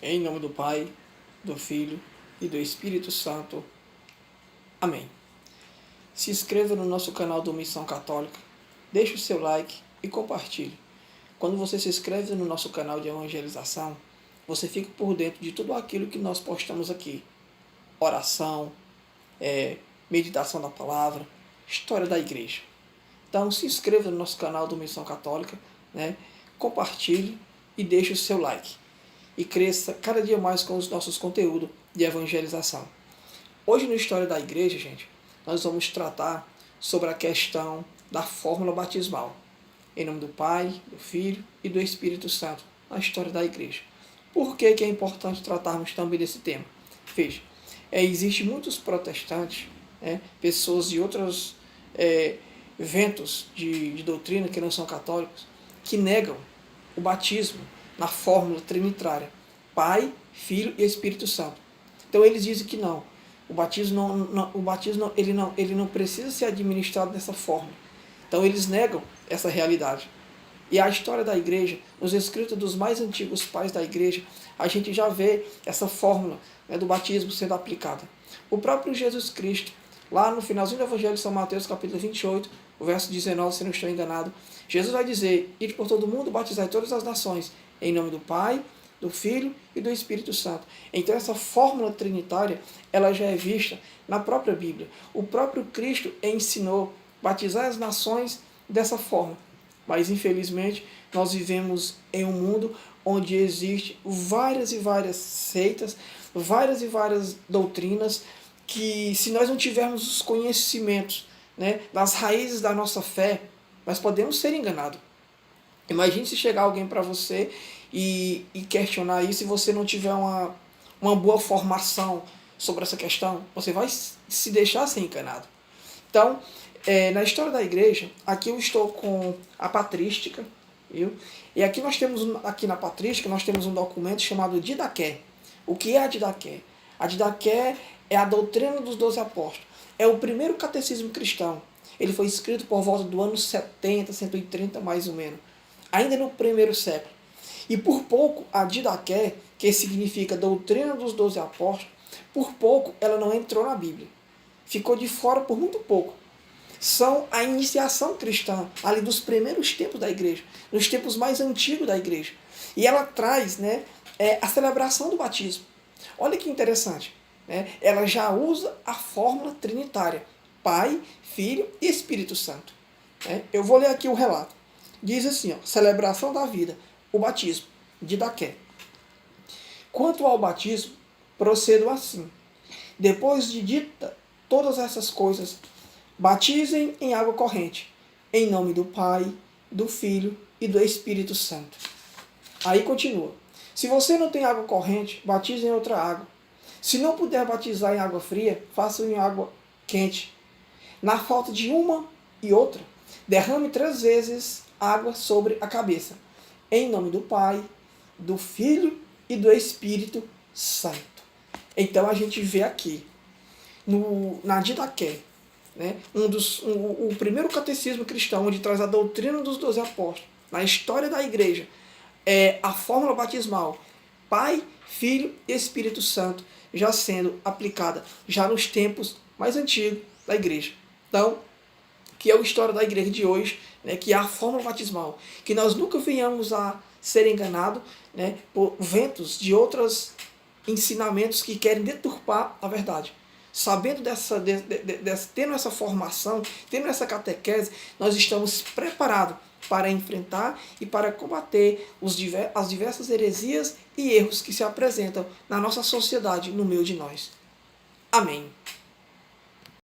Em nome do Pai, do Filho e do Espírito Santo. Amém. Se inscreva no nosso canal do Missão Católica, deixe o seu like e compartilhe. Quando você se inscreve no nosso canal de evangelização, você fica por dentro de tudo aquilo que nós postamos aqui. Oração, meditação da palavra, história da igreja. Então se inscreva no nosso canal do Missão Católica, compartilhe e deixe o seu like. E cresça cada dia mais com os nossos conteúdos de evangelização. Hoje no História da Igreja, gente, nós vamos tratar sobre a questão da fórmula batismal. Em nome do Pai, do Filho e do Espírito Santo, na história da Igreja. Por que é importante tratarmos também desse tema? Veja, existem muitos protestantes, pessoas de outros ventos de doutrina que não são católicos, que negam o batismo na fórmula trinitária, Pai, Filho e Espírito Santo. Então eles dizem que não, o batismo ele não precisa ser administrado dessa forma. Então eles negam essa realidade. E a história da igreja, nos escritos dos mais antigos pais da igreja, a gente já vê essa fórmula do batismo sendo aplicada. O próprio Jesus Cristo, lá no finalzinho do Evangelho de São Mateus, capítulo 28, o verso 19, se não estou enganado, Jesus vai dizer: ide por todo mundo, batizai todas as nações, em nome do Pai, do Filho e do Espírito Santo. Então essa fórmula trinitária, ela já é vista na própria Bíblia. O próprio Cristo ensinou batizar as nações dessa forma. Mas infelizmente nós vivemos em um mundo onde existem várias e várias seitas, várias e várias doutrinas, que se nós não tivermos os conhecimentos das raízes da nossa fé, nós podemos ser enganados. Imagine se chegar alguém para você e questionar isso, e você não tiver uma boa formação sobre essa questão, você vai se deixar ser enganado. Então, na história da igreja, aqui eu estou com a patrística, viu? E aqui na patrística nós temos um documento chamado Didaqué. O que é a Didaqué? A Didaqué é a doutrina dos 12 apóstolos. É o primeiro catecismo cristão. Ele foi escrito por volta do ano 70, 130 mais ou menos, ainda no primeiro século. E por pouco a Didaqué, que significa doutrina dos 12 apóstolos, por pouco ela não entrou na Bíblia. Ficou de fora por muito pouco. São a iniciação cristã, ali dos primeiros tempos da igreja, nos tempos mais antigos da igreja. E ela traz a celebração do batismo. Olha que interessante. Ela já usa a fórmula trinitária, Pai, Filho e Espírito Santo. Eu vou ler aqui o relato. Diz assim, celebração da vida, o batismo, Didaqué. Quanto ao batismo, procedo assim. Depois de dita todas essas coisas, batizem em água corrente, em nome do Pai, do Filho e do Espírito Santo. Aí continua. Se você não tem água corrente, batize em outra água. Se não puder batizar em água fria, faça em água quente. Na falta de uma e outra, derrame 3 vezes água sobre a cabeça, em nome do Pai, do Filho e do Espírito Santo. Então a gente vê aqui, na Didaqué, o primeiro catecismo cristão, onde traz a doutrina dos 12 apóstolos, na história da igreja, é a fórmula batismal, Pai, Filho e Espírito Santo, já sendo aplicada já nos tempos mais antigos da igreja. Então, que é a história da igreja de hoje, que é a fórmula batismal, que nós nunca venhamos a ser enganados por ventos de outros ensinamentos que querem deturpar a verdade. Sabendo tendo essa formação, tendo essa catequese, nós estamos preparados para enfrentar e para combater as diversas heresias e erros que se apresentam na nossa sociedade, no meio de nós. Amém.